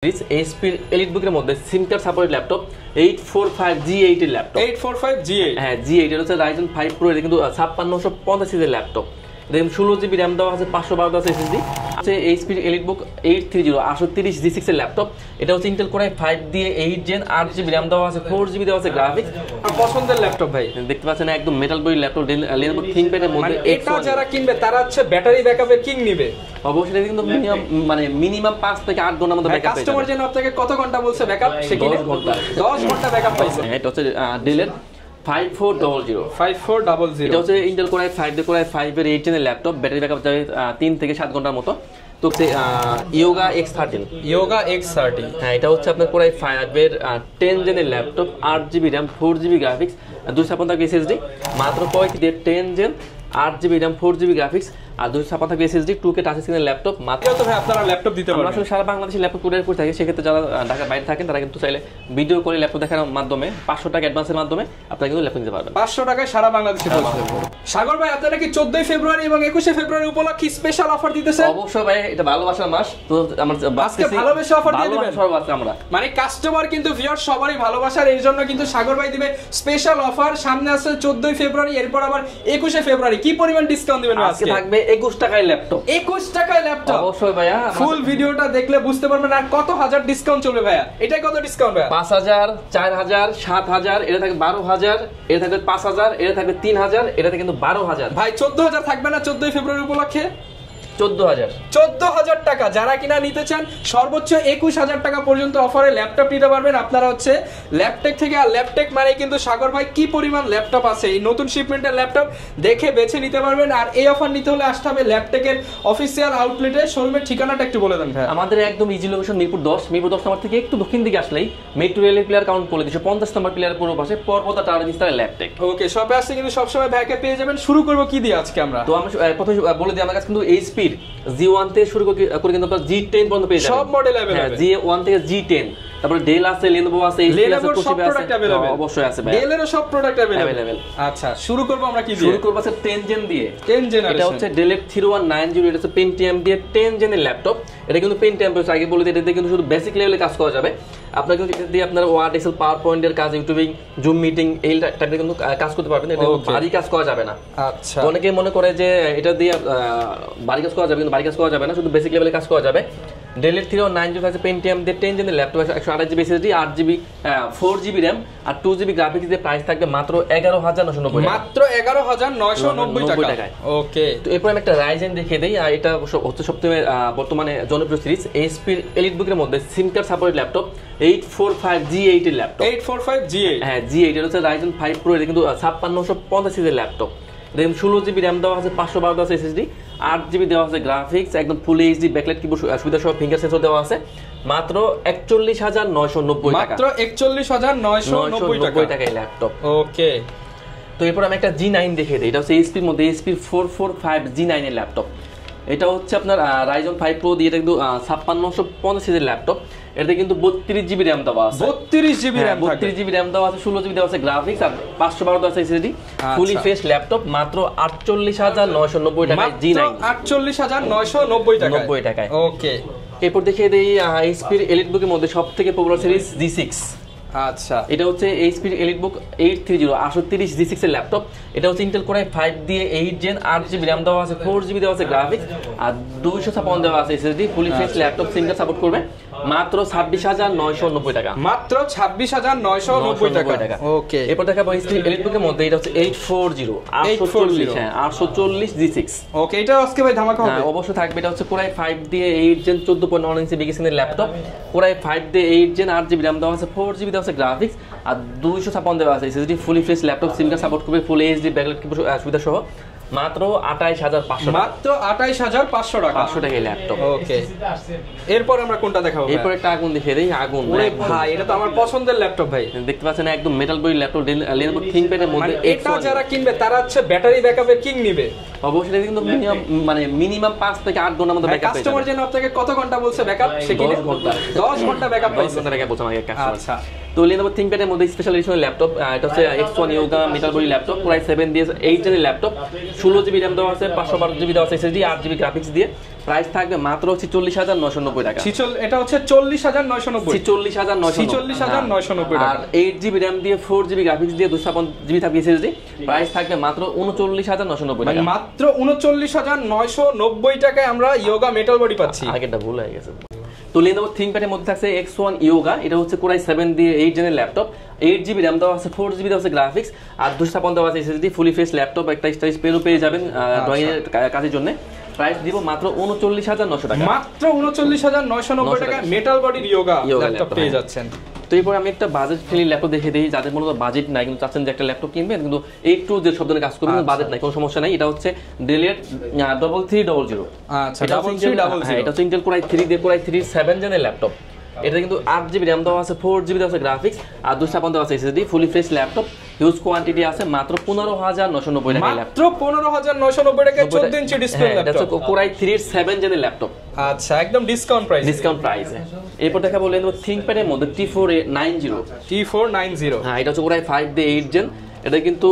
HP এলিটবুকের মধ্যে সিম card supported laptop 845G8 এর laptop 845G8 হ্যাঁ G8 এর হচ্ছে Ryzen 5 Pro এটা কিন্তু 5650 সিরিজের ল্যাপটপ দেখুন 16GB RAM দেওয়া আছে 512 আছে SSD হচ্ছে এইচপি এলিটবুক 830 830G6 এর ল্যাপটপ এটা হচ্ছে Intel Core i5 দিয়ে 8 Gen 8GB RAM দেওয়া আছে 4GB দেওয়া আছে গ্রাফিক্স পছন্দের ল্যাপটপ ভাই দেখতে পাচ্ছেন একদম metal body laptop Lenovo ThinkPad এর মধ্যে এটা যারা কিনবে তারা হচ্ছে ব্যাটারি ব্যাকআপের কিং নিবে অবশ্যই কিন্তু মিনিমাম 5 থেকে 8 ঘন্টার মধ্যে ব্যাকআপ কাস্টমার যেন আপনাকে কত ঘন্টা বলছে ব্যাকআপ সে কিনে 10 ঘন্টা ব্যাকআপ পাইছে এটা হচ্ছে Dell 5400 এটা হচ্ছে Intel Core i5 দিয়ে Core i5 এর 8 জেনের ল্যাপটপ ব্যাটারি ব্যাকআপ যাবে 3 থেকে 7 ঘন্টার মতো তো Yoga X13 হ্যাঁ এটা হচ্ছে আপনার Core i5 এর 10 জেনের laptop 8GB RAM 4GB graphics 256 SSD মাত্র 10 gen 8GB RAM 4GB graphics আর 256 SSD 2K টাচ স্ক্রিনের ল্যাপটপ মাত্র তো ভাই আপনারা ল্যাপটপ দিতে পারবেন আসলে সারা বাংলাদেশে ল্যাপটপ কুরিয়ার করে থাকে সেক্ষেত্রে যারা ঢাকার বাইরে থাকেন তারা কিন্তু চাইলে ভিডিও করে ল্যাপটপ দেখার মাধ্যমে 500 টাকা অ্যাডভান্সের মাধ্যমে আপনারা কিন্তু ল্যাপটপ নিতে পারবেন 500 টাকায় সারা বাংলাদেশে পৌঁছে যাবে সাগর ভাই আপনারা কি 14 ফেব্রুয়ারি এবং 21 ফেব্রুয়ারি উপলক্ষে স্পেশাল অফার দিতেছেন অবশ্যই ভাই এটা ভালোবাসার মাস তো আমরা আজকে ভালোবাসা অফার দিয়ে দিবেন সর্বত্র আমরা মানে কাস্টমার কিন্তু ভিউয়ার সবারই ভালোবাসার এর জন্য কিন্তু সাগর ভাই দিবে স্পেশাল অফার সামনে আছে 14 ফেব্রুয়ারি এরপর আবার 21 ফেব্রুয়ারি কি পরিমাণ ডিসকাউন্ট দিবেন আজকে থাকবে 21 টাকায় ল্যাপটপ 21 টাকায় ল্যাপটপ অবশ্যই ভাইয়া ফুল ভিডিওটা দেখলে বুঝতে পারবেন আর কত হাজার ডিসকাউন্ট চলবে ভাইয়া এটাই কত ডিসকাউন্ট ভাইয়া 5000 4000 7000 এটা থাকবে 12000 এটা থাকবে 5000 এটা থাকবে 3000 এটাতে কিন্তু 12000 ভাই 14000 থাকবে না 14 ফেব্রুয়ারি উপলক্ষে 14000 টাকা যারা কিনা নিতে চান সর্বোচ্চ 21000 টাকা পর্যন্ত অফারে ল্যাপটপ নিতে পারবেন আপনারা হচ্ছে ল্যাপটেক থেকে আর ল্যাপটেক মানে কিন্তু সাগর ভাই কি পরিমাণ ল্যাপটপ আছে এই নতুন শিপমেন্টের ল্যাপটপ দেখে বেছে নিতে পারবেন আর এই অফার নিতে হলে আসতে হবে ল্যাপটেকের অফিসিয়াল আউটলেটে শোরুমের ঠিকানাটা একটু বলে দেন ভাই আমাদের একদম ইজি লোকেশন মিরপুর 10 নম্বর থেকে একটু দক্ষিণ দিকে আসলেই মেট্রো রেলের প্লেয়ার কাউন্ট করে 250 নম্বর প্লেয়ার পূর্ব পাশে পর্বতা টাওয়ার নিচে ল্যাপটেক ওকে শপে আসলে কিন্তু সবসময় ভাইকে পেয়ে যাবেন শুরু করব কি দিয়ে আজকে আমরা তো আমরা প্রথমে বলে দিই আমার কাছে কিন্তু এইচপি G1 থেকে শুরু করে কিন্তু আপনারা G10 পর্যন্ত পেয়ে যাবেন সব মডেল अवेलेबल হ্যাঁ G1 থেকে G10 তারপরে Dell আছে Lenovo আছে Lenovo সব প্রোডাক্ট अवेलेबल অবশ্যই আছে ভাই Dell এরও সব প্রোডাক্ট अवेलेबल আচ্ছা শুরু করব আমরা কি দিয়ে শুরু করব আছে 10 জেন দিয়ে 10 জেনারেশন এটা হচ্ছে Dell 3190 এটা হচ্ছে Pentium দিয়ে 10 জেনের ল্যাপটপ এটা কিন্তু Pentium প্রসেসর আগে বলে দিই এটাতে কিন্তু শুধু বেসিক লেভেলে কাজ করা যাবে আপনারা কিন্তু এটা দিয়ে আপনারা ওয়ার্ড এক্সেল পাওয়ারপয়েন্ট এর কাজ ইউটিউবিং জুম মিটিং এই টাইপের কিন্তু কাজ করতে পারবেন এটা ভারী কাজ করা যাবে না আচ্ছা অনেকে মনে করে যে এটা দিয়ে ভারী কাজ করা যাবে কিন্তু ভারী কাজ করা যাবে না শুধু বেসিক লেভেলে কাজ করা যাবে Dell 3190 আছে Pentium দিয়ে 10 জেনের laptop 128GB SSD 8GB 4GB RAM আর 2GB গ্রাফিক্স দিয়ে প্রাইস থাকবে মাত্র 11990 মাত্র 11990 টাকা ওকে তো এরপর আমি একটা Ryzen দেখিয়ে দেই আর এটা হচ্ছে সবথেকে বর্তমানে জনপ্রিয় সিরিজ এইচপি এলিটবুকের মধ্যে সিম কার্ড সাপোর্টেড ল্যাপটপ 845G8 এর ল্যাপটপ 845G8 হ্যাঁ G8 এর হচ্ছে Ryzen 5 Pro এটা কিন্তু 5650 সিরিজের ল্যাপটপ দেখুন 16GB RAM দেওয়া আছে 512 আছে SSD 8GB দেওয়া আছে গ্রাফিক্স একদম ফুল এইচডি ব্যাকলাইট কিবোর্ড সুবিধা সহ ফিঙ্গার সেন্সর দেওয়া আছে মাত্র 41990 টাকা মাত্র 41990 টাকায় ল্যাপটপ ওকে তো এরপর আমি একটা G9 দেখিয়ে দিই এটা হচ্ছে এইচপির মধ্যে এইচপি 445G9 এর ল্যাপটপ এটা হচ্ছে আপনার Ryzen 5 Pro দিয়ে এটা কিন্তু 5650 সিরিজের ল্যাপটপ এটাতে কিন্তু 32GB RAM দেওয়া আছে 32GB RAM 32GB RAM দেওয়া আছে 16GB দেওয়া আছে গ্রাফিক্স আর 512 দেওয়া আছে SSD ফুলি ফ্রেশ ল্যাপটপ মাত্র 48990 টাকায় G9 48990 টাকায় ওকে এরপর দেখিয়ে দেই এইচপির এলিটবুকের মধ্যে সবথেকে পপুলার সিরিজ G6 আচ্ছা এটা হচ্ছে এইচপি এলিটবুক 830 838G6 এর ল্যাপটপ এটা হচ্ছে Intel Core i5 দিয়ে 8 Gen 8GB RAM দেওয়া আছে 4GB দেওয়া আছে গ্রাফিক্স আর 256 দেওয়া আছে SSD fully fresh laptop single support করবে মাত্র 26990 টাকা মাত্র 26990 টাকা ওকে এরপর দেখাবো এইচপি এলিটবুকের মধ্যে এটা হচ্ছে 840 হ্যাঁ 840G6 ওকে এটা আজকে ভাই ধামাকা হবে অবশ্যই থাকবে এটা হচ্ছে Core i5 দিয়ে 8 Gen 14.9 ইঞ্চি বিগ স্ক্রিনের ল্যাপটপ Core i5 দিয়ে 8 Gen 8GB RAM দেওয়া আছে 4GB দেওয়া আছে গ্রাফিক্স আর 256 দেওয়া আছে SSD fully fresh laptop SIM card support করবে ফুল এইচডি ব্যাকলাইট কিবোর্ড সুবিধা সহ মাত্র 28500 মাত্র 28500 টাকা 500 টাকায় ল্যাপটপ ওকে এরপর আমরা কোনটা দেখাবো এরপর একটা আগুন দেখিয়ে দেই আগুন ওরে ভাই এটা তো আমার পছন্দের ল্যাপটপ ভাই দেখতে পাচ্ছেন একদম metal body laptop Lenovo ThinkPad এর মধ্যে এটা যারা কিনবে তারা হচ্ছে ব্যাটারি ব্যাকআপের কিং নিবে অবশ্যই কিন্তু মিনিমাম 5 থেকে 8 ঘন্টার মধ্যে ব্যাকআপ কাস্টমার যেন আপনাকে কত ঘন্টা বলছে ব্যাকআপ সে কিনে 10 ঘন্টা ব্যাকআপ পাইছে ব্যাকআপ বলছে আমাকে কাস্টমার আচ্ছা তো Lenovo ThinkPad এর মধ্যে স্পেশাল এডিশনের ল্যাপটপ, এটা হচ্ছে X1 Yoga metal body laptop, Core i7 দিয়ে 8 জেনের ল্যাপটপ, 16GB RAM দেওয়া আছে, 512GB দেওয়া আছে SSD, 8GB গ্রাফিক্স দিয়ে। প্রাইস থাকবে মাত্র 46,990 টাকা। এটা হচ্ছে 40,990, 46,990 টাকা। আর 8GB RAM দিয়ে 4GB গ্রাফিক্স দিয়ে 256GB থাকবে SSD, প্রাইস থাকবে মাত্র 39,990 টাকা। মাত্র 39,990 টাকায় আমরা Yoga মেটাল বডি পাচ্ছি। আগেরটা ভুল হয়ে গেছে। তো Lenovo ThinkPad এর মধ্যে থাকছে X1 Yoga, এটা হচ্ছে Core i7 দিয়ে 8 জেনের ল্যাপটপ, 8GB RAM দেওয়া আছে, 4GB দেওয়া আছে গ্রাফিক্স, আর 256 দেওয়া আছে SSD, ফুলি ফ্রেশ ল্যাপটপ, একটা স্টাইলিশ পেনও পেয়ে যাবেন ড্রয়িং এর কাজের জন্য। প্রাইস দিব মাত্র 39,900 টাকা। মাত্র 39,990 টাকায় মেটাল বডি Yoga ল্যাপটপ পেয়ে যাচ্ছেন। তো এরপর আমি একটা বাজেট ফ্রেন্ডলি ল্যাপটপ দেখে দিই, যাদের মূলত বাজেট নাই কিন্তু চাচ্ছেন যে একটা ল্যাপটপ কিনবেন কিন্তু একটু যে সব ধরনের কাজ করবেন, বাজেট নাই, কোনো সমস্যা নাই। এটা হচ্ছে Dell 3300। আচ্ছা, 3300। এটা হচ্ছে Intel Core i3 দিয়ে Core i3 7 জেনের ল্যাপটপ। এটা কিন্তু 8GB RAM দেওয়া আছে, 4GB দেওয়া আছে গ্রাফিক্স, আর 256 দেওয়া আছে SSD, fully fresh laptop, huge quantity আছে। মাত্র 15,990 টাকা। মাত্র 15,990 টাকায় 14 ইঞ্চি ডিসপ্লে ল্যাপটপ। এটা হচ্ছে Core i3 7 জেনের ল্যাপটপ। আচ্ছা, একদম ডিসকাউন্ট প্রাইসে। এরপর দেখাবো Lenovo ThinkPad এর মধ্যে T490। হ্যাঁ, এটা হচ্ছে Core i5 দিয়ে 8 জেন, এটা কিন্তু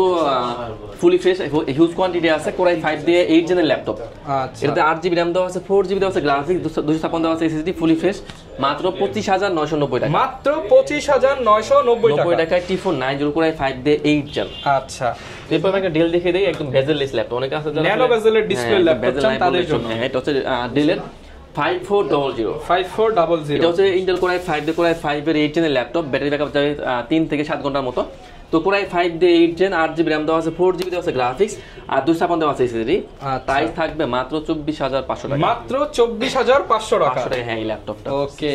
ফুলি ফ্রেশ হিউজ কোয়ান্টিটি আছে, Core i5 দিয়ে 8 জেনের ল্যাপটপ। আচ্ছা, এটাতে 8GB RAM দেওয়া আছে, 4GB দেওয়া আছে গ্রাফিক্স, 256 দেওয়া আছে SSD, ফুলি ফ্রেশ। মাত্র 25,990 টাকা। মাত্র 25,990 টাকায় T490 Core i5 দিয়ে 8 জেন। আচ্ছা, এরপর আমি একটা ডেল দেখিয়ে দেই, একদম বেজেললেস ল্যাপটপ। অনেক আছে যারা ন্যানো বেজেলের ডিসপ্লে ল্যাপটপ চান তাদের জন্য। এটা হচ্ছে Dell 5400। এটা হচ্ছে Intel Core i5 দিয়ে Core i5 এর 8 জেনের ল্যাপটপ, ব্যাটারি ব্যাকআপ যাবে 3 থেকে 7 ঘন্টার মতো। তো Core i5 দিয়ে 8 জেন, 8GB RAM দেওয়া আছে, 4GB দেওয়া আছে গ্রাফিক্স, আর 256 দেওয়া আছে SSD। প্রাইস থাকবে মাত্র 24,500 টাকা। মাত্র 24,500 টাকা। হ্যাঁ, এই ল্যাপটপটা। ওকে,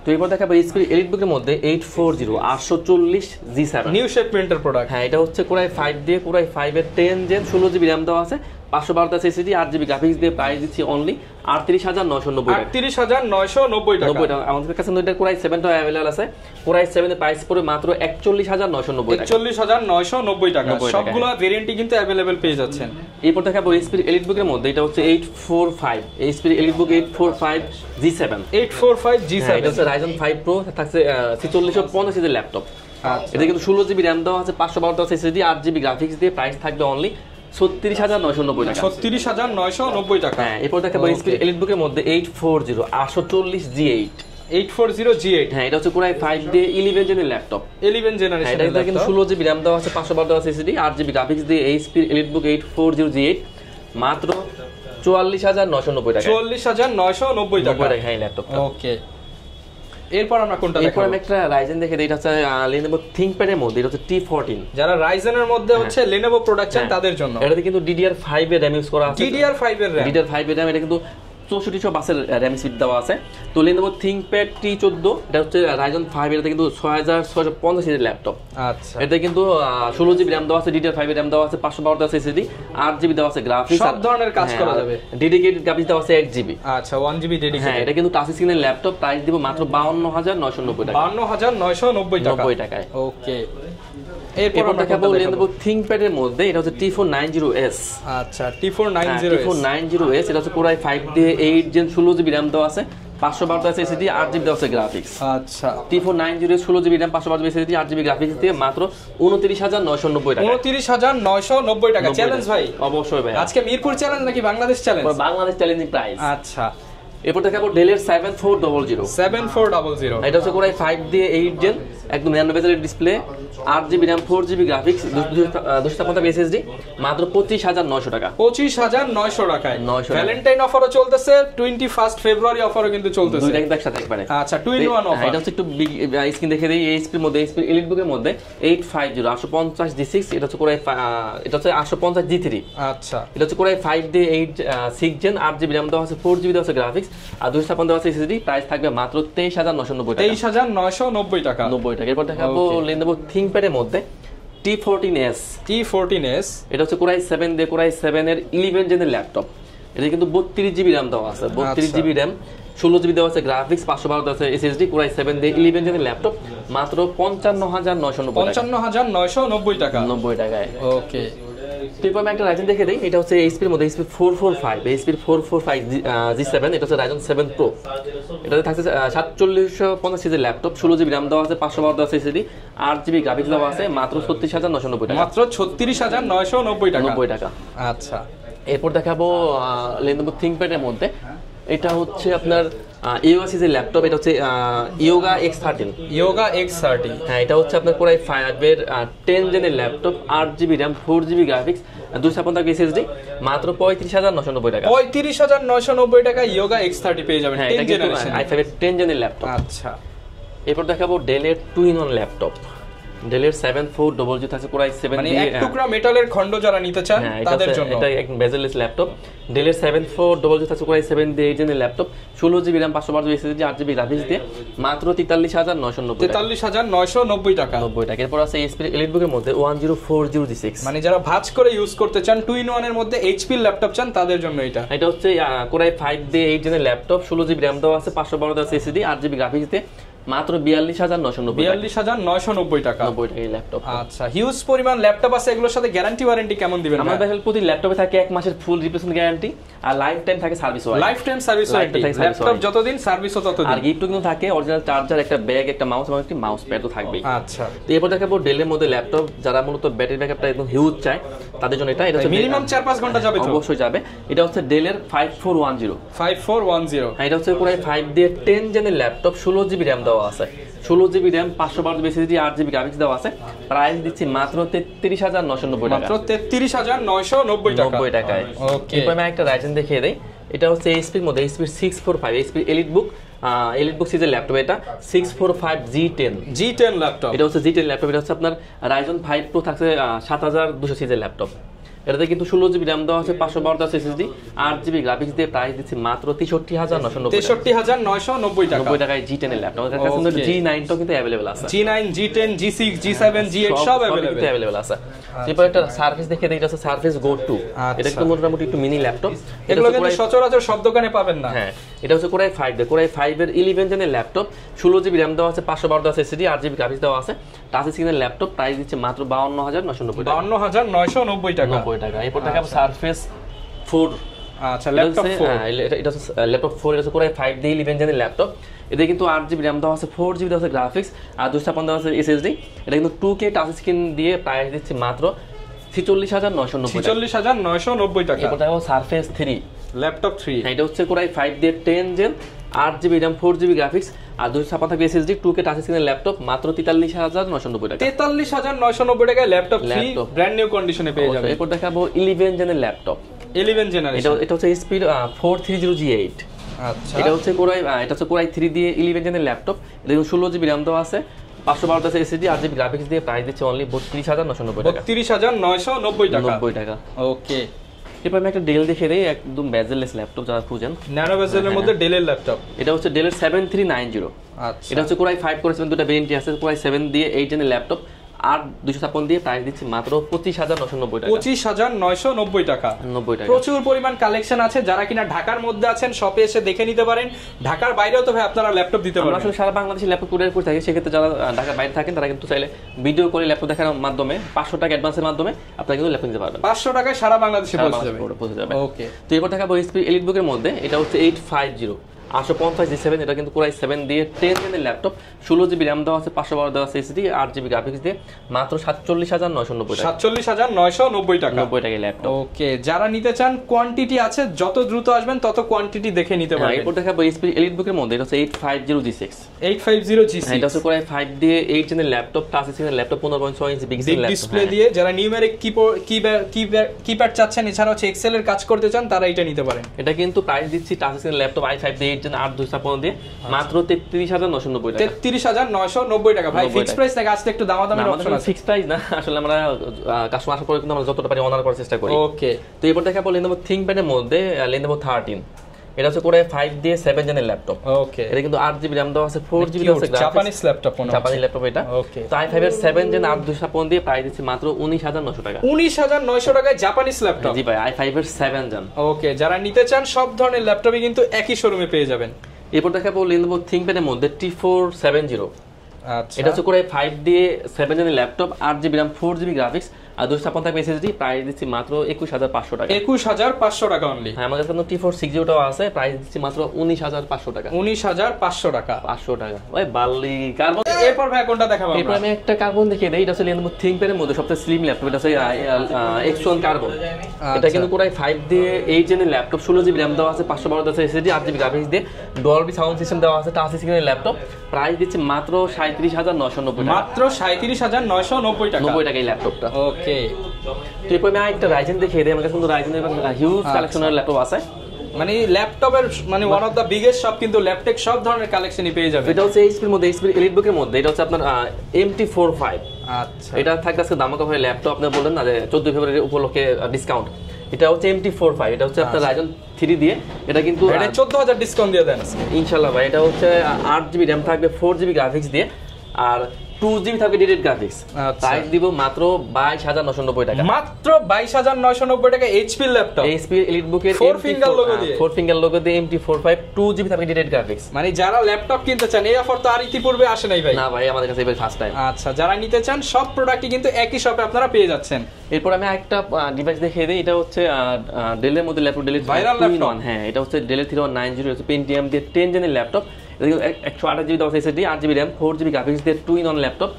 তো এরপর দেখাবো HP EliteBook এর মধ্যে 840 নিউ শিপমেন্টের প্রোডাক্ট। হ্যাঁ, এটা হচ্ছে Core i5 দিয়ে Core i5 এর 10 জেন, 16GB RAM দেওয়া আছে, 512 আছে SSD, 8GB গ্রাফিক্স দিয়ে। প্রাইস দিচ্ছি অনলি 38,990 টাকা। 38,990 টাকা। আমাদের কাছে এটা Core i7 টা अवेलेबल আছে। Core i7 এর প্রাইস পড়ে মাত্র 41,990 টাকা। 41,990 টাকা। সবগুলো ভেরিয়েন্টই কিন্তু अवेलेबल পেয়ে যাচ্ছেন। এরপর দেখাবো HP EliteBook এর মধ্যে, এটা হচ্ছে 845, HP EliteBook 845 G7। 845 G7, এটা হচ্ছে Ryzen 5 Pro, থাকছে 4650 সিরিজের ল্যাপটপ। এটা কিন্তু 16GB RAM দেওয়া আছে, 512 আছে SSD, 8GB গ্রাফিক্স দিয়ে। প্রাইস থাকবে অনলি 36,990 টাকা। 36,990 টাকা। হ্যাঁ, এরপর দেখাবো HP EliteBook এর মধ্যে 840 G8। 840 G8। হ্যাঁ, এটা হচ্ছে Core i5 দিয়ে 11 জেনের ল্যাপটপ, 11 জেনারেশন। এটা কিন্তু 16GB RAM দেওয়া আছে, 512 দেওয়া আছে SSD, 8GB গ্রাফিক্স দিয়ে HP EliteBook 840 G8। মাত্র 44,990 টাকা। 44,990 টাকা। হ্যাঁ, এই ল্যাপটপটা। ওকে, এরপর আমরা কোনটা দেখাবো? এরপর আমি একটা Ryzen দেখে দিই, এটা হচ্ছে Lenovo ThinkPad এর মধ্যে, এটা হচ্ছে T14। যারা Ryzen এর মধ্যে হচ্ছে Lenovo প্রোডাকশন তাদের জন্য। এটাতে কিন্তু DDR5 এর RAM ইউজ করা আছে। DDR5 এর RAM, এটা কিন্তু 6400 বাসের RAM স্পিড দেওয়া আছে। তো Lenovo ThinkPad T14, এটা হচ্ছে Ryzen 5, এটাতে কিন্তু 6650 সিরিজের ল্যাপটপ। আচ্ছা, এতে কিন্তু 16GB RAM দেওয়া আছে, DDR5 এর RAM দেওয়া আছে, 512 দেওয়া আছে SSD, 8GB দেওয়া আছে গ্রাফিক্স, সব ধরনের কাজ করা যাবে। ডেডিকেটেড গ্রাফিক্স দেওয়া আছে 1GB। আচ্ছা, 1GB ডেডিকেটেড। হ্যাঁ, এটা কিন্তু টাচ স্ক্রিনের ল্যাপটপ। প্রাইস দিব মাত্র 52,990 টাকা। 52,990 টাকায়। ওকে, এরপর দেখাবো Lenovo ThinkPad এর মধ্যে, এটা হচ্ছে T490S। আচ্ছা, T490S। এটা হচ্ছে Core i5 দিয়ে 8 জেন, 16GB RAM দেওয়া আছে, 512 আছে SSD, 8GB দেওয়া আছে গ্রাফিক্স। আচ্ছা, T490S 16GB RAM, 512 SSD, 8GB graphics দিয়ে মাত্র 29,990 টাকা। 29,990 টাকা। চ্যালেঞ্জ ভাই? অবশ্যই ভাই। আজকে মিরপুর চ্যালেঞ্জ নাকি Bangladesh challenge? Bangladesh challenging price. আচ্ছা, এরপর দেখাবো Dell 7400। এটা হচ্ছে Core i5 দিয়ে 8 জেন, একদম ন্যানো বেজেলের display, 8GB RAM, 4GB graphics, 256 SSD। মাত্র 25,900 টাকা। 25,900 টাকায়। ভ্যালেন্টাইন অফারও চলতেছে, 21 ফেব্রুয়ারি অফারও কিন্তু চলতেছে। দুইটা কিন্তু একসাথে একবারে। আচ্ছা, 2-in-1 অফার। এটা হচ্ছে একটু বিগ স্ক্রিন দেখে দেই। HP এর মধ্যে, HP EliteBook এর মধ্যে 850 G6, এটা হচ্ছে Core এটা হচ্ছে 850 G3। আচ্ছা, এটা হচ্ছে Core i5 দিয়ে 6 জেন, 8GB RAM দেওয়া আছে, 4GB দেওয়া আছে গ্রাফিক্স, আর 256 দেওয়া আছে SSD। প্রাইস থাকবে মাত্র 23,990 টাকা। 23,990 টাকা। 90 টাকা। এরপর দেখাবো Lenovo ThinkPad এর মধ্যে T14S। এটা হচ্ছে Core i7 দিয়ে Core i7 এর 11 জেনের ল্যাপটপ। এটা কিন্তু 32GB RAM দেওয়া আছে, 32GB RAM, 16GB দেওয়া আছে গ্রাফিক্স, 512 দেওয়া আছে SSD। Core i7 দিয়ে 11 জেনের ল্যাপটপ, মাত্র 55,990 টাকা। 55,990 টাকা। 90 টাকায়। ওকে, তো এরপর আমি একটা রাইজেন দেখে দিই, এটা হচ্ছে এইচপির মধ্যে এইচপি 445, এইচপি 445 G7, এটা হচ্ছে রাইজেন 7 প্রো। এটাতে থাকছে 4750 সিরিজের ল্যাপটপ, 16 জিবি র্যাম দেওয়া আছে, 512 দেওয়া আছে এসএসডি, 8 জিবি গ্রাফিক্স দেওয়া আছে, মাত্র 36990 টাকা। মাত্র 36990 টাকা। 90 টাকা। আচ্ছা, এরপর দেখাবো Lenovo ThinkPad এর মধ্যে, এটা হচ্ছে আপনার ইয়োগা সিরিজের ল্যাপটপ, এটা হচ্ছে ইয়োগা X13। ইয়োগা X13, হ্যাঁ, এটা হচ্ছে আপনার কোরাই 5 এর 10 জেনের laptop, 8 GB RAM, 4 GB graphics, 256 SSD, মাত্র 35990 টাকা। 35990 টাকা ইয়োগা X30 পেয়ে যাবেন। হ্যাঁ, এটা কিন্তু i5 এর 10 জেনের ল্যাপটপ। আচ্ছা, এরপর দেখাবো ডেলের 2-in-1 ল্যাপটপ, ডেলের 7400 থাকছে কোরাই 7 মানে এক টুকরা মেটালের খন্ড যারা নিতে চান তাদের জন্য এটা একদম বেজেলেস ল্যাপটপ। ডেলের 7400 থাকছে কোরাই 7 দিয়ে 8 জেনের laptop, 16 GB RAM, 512 SSD, 8 GB graphics দিয়ে মাত্র 43990 টাকা। 43990 টাকা। 90 টাকা। এরপর আছে এইচপি এলিটবুকের মধ্যে 1040G6, মানে যারা ভাঁজ করে ইউজ করতে চান 2-in-1 এর মধ্যে এইচপি ল্যাপটপ চান তাদের জন্য এটা। এটা হচ্ছে কোরাই 5 দিয়ে 8 জেনের ল্যাপটপ, 16 জিবি র্যাম দেওয়া আছে, 512 দেওয়া আছে এসএসডি, 8 জিবি গ্রাফিক্স দিয়ে মাত্র 42990 টাকা। 42990 টাকা। 90 টাকা এই ল্যাপটপ। আচ্ছা, হিউজ পরিমাণ ল্যাপটপ আছে, এগুলোর সাথে গ্যারান্টি ওয়ারেন্টি কেমন দিবেন? আমাদের প্রতি ল্যাপটপে থাকে 1 মাসের ফুল রিপ্লেসমেন্ট গ্যারান্টি, আর লাইফ টাইম থাকে service warranty. Life time service warranty, laptop যতদিন সার্ভিসও ততদিন। আর গিফটও কিন্তু থাকে, অরিজিনাল চার্জার, একটা ব্যাগ, একটা মাউস এবং একটা মাউস প্যাড তো থাকবেই। আচ্ছা, তো এরপর দেখাবো ডেলের মধ্যে ল্যাপটপ, যারা মূলত ব্যাটারি ব্যাকআপটা একদম হিউজ চায় তাদের জন্য এটা হচ্ছে মিনিমাম 4-5 ঘন্টা যাবে তো? অবশ্যই যাবে। এটা হচ্ছে ডেলের 5410। 5410, হ্যাঁ, এটা হচ্ছে কোরাই 5 দিয়ে 10 জেনের ল্যাপটপ, 16 জিবি র্যাম দেওয়া আছে, 16 GB RAM, 512 SSD, 8 GB graphics দেওয়া আছে। প্রাইস দিচ্ছি মাত্র 33990 টাকা। মাত্র 33990 টাকা। 90 টাকায়। ওকে, এরপর আমি একটা রাইজেন দেখিয়ে দেই, এটা হচ্ছে এইচপির মধ্যে এইচপি 645, এইচপি এলিটবুক সিরিজের ল্যাপটপ, এটা 645 G10 ল্যাপটপ। এটা হচ্ছে G10 ল্যাপটপ, এটা হচ্ছে আপনার রাইজন 5 প্রো থাকছে 7200 সিরিজের ল্যাপটপ। এটাতে কিন্তু 16 জিবি র্যাম দেওয়া আছে, 512 এসএসডি, 8 জিবি গ্রাফিক্স দিয়ে প্রাইস দিচ্ছি মাত্র 63990 টাকা। 63990 টাকা। 90 টাকায় G10 এর ল্যাপটপ। আমাদের কাছে কিন্তু G9 টাও কিন্তু अवेलेबल আছে। G9, G10, G6, G7, G8 সব अवेलेबल আছে। এরপর একটা সারফেস দেখে দিই, এটা হচ্ছে সারফেস গো 2। এটা কিন্তু মোটামুটি একটু মিনি ল্যাপটপ, এগুলো কিন্তু সচরাচর সব দোকানে পাবেন না। হ্যাঁ, এটা হচ্ছে কোরাই 5 দিয়ে কোরাই 5 এর 11 জেনের ল্যাপটপ, 16 জিবি র্যাম দেওয়া আছে, 512 এসএসডি, 8 জিবি গ্রাফিক্স দেওয়া আছে, টাচ স্ক্রিনের ল্যাপটপ। প্রাইস দিচ্ছে মাত্র 52990 টাকা। 52990 টাকা। 90 টাকা। এরপর দেখাবো সারফেস 4। আচ্ছা, ল্যাপটপ 4, এটা হচ্ছে ল্যাপটপ 4, এটা হচ্ছে কোরাই 5 দিয়ে 11 জেনের ল্যাপটপ। এতে কিন্তু 8 জিবি র্যাম দেওয়া আছে, 4 জিবি দেওয়া আছে গ্রাফিক্স, আর 256 দেওয়া আছে এসএসডি। এটা কিন্তু 2K টাচ স্ক্রিন দিয়ে প্রাইস দিচ্ছে মাত্র 46990 টাকা। 46990 টাকা। এরপর দেখাবো সারফেস 3, ল্যাপটপ 3। এটা হচ্ছে কোরাই 5 দিয়ে 10 gen, 8 GB RAM, 4 GB graphics, আর 256 এসএসডি, 2K টাচ স্ক্রিনের ল্যাপটপ, মাত্র 43990 টাকা। 43990 টাকায় ল্যাপটপ 3 ব্র্যান্ড নিউ কন্ডিশনে পেয়ে যাবেন। এরপর দেখাবো 11 জেনের ল্যাপটপ, 11 জেনারেশন। এটা হচ্ছে স্পিড 430G8। আচ্ছা, এটা হচ্ছে কোরাই 3 দিয়ে 11 জেনের ল্যাপটপ, এটা 16 জিবি র্যাম দেওয়া আছে, 512 এসএসডি, 8 জিবি গ্রাফিক্স দিয়ে প্রাইস দিচ্ছে অনলি 32990 টাকা। 32990 টাকা। 90 টাকা। ওকে, এরপর আমি একটা ডেল দেখে দেই, একদম বেজেললেস ল্যাপটপ যারা খুঁজেন, ন্যানো বেজেলের মধ্যে ডেলের ল্যাপটপ। এটা হচ্ছে ডেলের 7390। আচ্ছা, এটা হচ্ছে কোরাই 5 করে 7 দুটো ভেরিয়েন্ট আছে, কোরাই 7 দিয়ে 8 জেনের ল্যাপটপ, আর 256 দিয়ে প্রাইস দিচ্ছি মাত্র 25990 টাকা। 25990 টাকা। 90 টাকা। প্রচুর পরিমাণ কালেকশন আছে, যারা কিনা ঢাকার মধ্যে আছেন শপে এসে দেখে নিতে পারেন। ঢাকার বাইরেও তো ভাই আপনারা ল্যাপটপ দিতে পারেন। আসলে সারা বাংলাদেশে ল্যাপটপ কুরিয়ার করে থাকি, সেক্ষেত্রে যারা ঢাকার বাইরে থাকেন তারা কিন্তু চাইলে ভিডিও করে ল্যাপটপ দেখার মাধ্যমে 500 টাকা অ্যাডভান্সের মাধ্যমে আপনারা কিন্তু ল্যাপটপ নিতে পারবেন। 500 টাকায় সারা বাংলাদেশে পৌঁছে যাবে। ওকে, তো এরপর দেখাবো এইচপি এলিটবুকের মধ্যে, এটা হচ্ছে 850 850 G7। এটা কিন্তু কোরাই 7 দিয়ে 10 জেনের ল্যাপটপ, 16 জিবি র্যাম দেওয়া আছে, 512 দেওয়া আছে এসএসডি, 8 জিবি গ্রাফিক্স দিয়ে মাত্র 47990 টাকা। 47990 টাকা। 90 টাকায় ল্যাপটপ। ওকে, যারা নিতে চান কোয়ান্টিটি আছে, যত দ্রুত আসবেন তত কোয়ান্টিটি দেখে নিতে পারবেন। এরপর দেখাবো এইচপি এলিটবুকের মধ্যে, এটা হচ্ছে 850G6। 850G6, এটা হচ্ছে কোরাই 5 দিয়ে 8 জেনের ল্যাপটপ, টাচ স্ক্রিনের ল্যাপটপ, 15.6 ইঞ্চি বিগ ডিসপ্লে দিয়ে যারা নিউমেরিক কিপ্যাড চাচ্ছেন, এছাড়া হচ্ছে এক্সেল এর কাজ করতে চান, তারা এটা নিতে পারেন। এটা কিন্তু প্রাইস দিচ্ছি টাচ স্ক্রিনের ল্যাপটপ i5 দিয়ে 8 জেন, 8 দিয়ে মাত্র 33990 টাকা। 33990 টাকা। ভাই ফিক্স প্রাইস নাকি আসলে একটু দামাদামি অপশন আছে? ফিক্স প্রাইস না, আসলে আমরা কাস্টমার আসার পরে কিন্তু আমরা যতটা পারি অনার করার চেষ্টা করি। ওকে, তো এরপর দেখাবো Lenovo ThinkPad এর মধ্যে Lenovo 13। এটা হচ্ছে কোরাই 5 দিয়ে 7 জেনের ল্যাপটপ। ওকে, এটা কিন্তু 8 জিবি র্যাম দেওয়া আছে, 4 জিবি দেওয়া আছে গ্রাফিক্স, জাপানিজ ল্যাপটপ জাপানি ল্যাপটপ এটা। ওকে, তো i5 এর 7 জেন 8 দিয়ে প্রাইস দিচ্ছি মাত্র 19900 টাকা। 19900 টাকায় জাপানিজ ল্যাপটপ। জি ভাই, i5 এর 7 জেন। ওকে, যারা নিতে চান সব ধরনের ল্যাপটপই কিন্তু একই শোরুমে পেয়ে যাবেন। এরপর দেখাবো Lenovo ThinkPad এর মধ্যে T470। আচ্ছা, এটা হচ্ছে কোরাই 5 দিয়ে 7 জেনের laptop, 8 GB RAM, 4 GB graphics, আর 256 থাকবে এসএসডি, প্রাইস দিচ্ছি মাত্র 21500 টাকা। 21500 টাকা অনলি। হ্যাঁ, আমাদের কাছে T460টাও আছে, প্রাইস দিচ্ছি মাত্র 19500 টাকা। 19500 টাকা। 500 টাকা ওই বালি কার্বন। এরপর ভাই কোনটা দেখাবো আমরা? এরপর আমি একটা কার্বন দেখিয়ে দেই। এটা হচ্ছে Lenovo ThinkPad এর মধ্যে সবচেয়ে স্লিম ল্যাপটপ। এটা হচ্ছে X1 কার্বন। এটা কিন্তু Core i5 দিয়ে 8 জেনের ল্যাপটপ, 16GB RAM দেওয়া আছে, 512 এসএসডি, 8GB গ্রাফিক্স দিয়ে ডলবি সাউন্ড সিস্টেম দেওয়া আছে, টাচ স্ক্রিনের ল্যাপটপ। প্রাইস দিচ্ছি মাত্র 37990 টাকা। মাত্র 37990 টাকা। 90 টাকা এই ল্যাপটপটা। ওকে। তো এরপর আমি একটা রাইজেন দেখিয়ে দিই। আমার কাছে কিন্তু রাইজেনের হিউজ কালেকশনের ল্যাপটপ আছে। মানে ল্যাপটপের মানে one of the biggest shop, কিন্তু ল্যাপটপ সব ধরনের কালেকশনই পেয়ে যাবে। এটা হচ্ছে এইচপি এর মধ্যে, এইচপি এলিটবুকের মধ্যে। এটা হচ্ছে আপনার MT45। আচ্ছা, এটা থাকবে আজকে দামাকা ভাই ল্যাপটপ। আপনি বললেন না যে 14 ফেব্রুয়ারি উপলক্ষে ডিসকাউন্ট। এটা হচ্ছে MT45। এটা হচ্ছে আপনার রাইজেন 3 দিয়ে। এটা কিন্তু এটা 14000 ডিসকাউন্ট দিয়ে দেন ইনশাআল্লাহ ভাই। এটা হচ্ছে 8GB RAM থাকবে, 4GB গ্রাফিক্স দিয়ে, আর 2GB থাকবে ডিরেক্ট গ্রাফিক্স। প্রাইস দিব মাত্র 22990 টাকা। মাত্র 22990 টাকা। এইচপি ল্যাপটপ, এইচপি এলিটবুক এর 4 ফিঙ্গার লোগো দিয়ে, 4 ফিঙ্গার লোগো দিয়ে MT45, 2GB থাকবে ডিরেক্ট গ্রাফিক্স। মানে যারা ল্যাপটপ কিনতে চান, এই অফার তো আর ইতিপূর্বে আসে নাই ভাই। না ভাই, আমাদের কাছে এবার ফার্স্ট টাইম। আচ্ছা, যারা নিতে চান সব প্রোডাক্টই কিন্তু একই শপে আপনারা পেয়ে যাচ্ছেন। এরপর আমি একটা ডিভাইস দেখিয়ে দিই। এটা হচ্ছে ডেলের মধ্যে ল্যাপটপ, ডেলের ভাইরাল ল্যাপটপ। হ্যাঁ, এটা হচ্ছে ডেলের 3190, হচ্ছে Pentium দিয়ে 10 জেনের ল্যাপটপ। এটা 128GB দেওয়া SSD, 8GB RAM, 4GB graphics দিয়ে 2-in-1 ল্যাপটপ।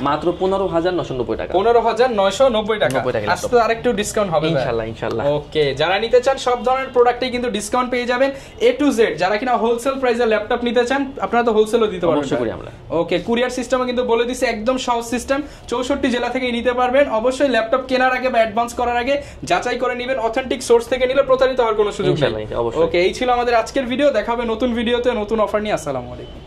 মাত্র 15990 টাকা। 15990 টাকা। আজকে আরেকটু ডিসকাউন্ট হবে ইনশাআল্লাহ, ইনশাআল্লাহ। ওকে, যারা নিতে চান সব ধরনের প্রোডাক্টই কিন্তু ডিসকাউন্ট পেয়ে যাবেন A to Z। যারা কিনা হোলসেল প্রাইসে ল্যাপটপ নিতে চান, আপনারা তো হোলসেলও দিতে পারবেন। অবশ্যই করি আমরা। ওকে, কুরিয়ার সিস্টেমও কিন্তু বলে দিছি, একদম সহজ সিস্টেম। 64 জেলা থেকেই নিতে পারবেন। অবশ্যই ল্যাপটপ কেনার আগে বা অ্যাডভান্স করার আগে যাচাই করে নেবেন। অথেন্টিক সোর্স থেকে নিলে প্রতারিত হওয়ার কোনো সুযোগ নেই। ইনশাআল্লাহ, অবশ্যই। ওকে, এই ছিল আমাদের আজকের ভিডিও। দেখা হবে নতুন ভিডিওতে নতুন অফার নিয়ে। আসসালামু আলাইকুম।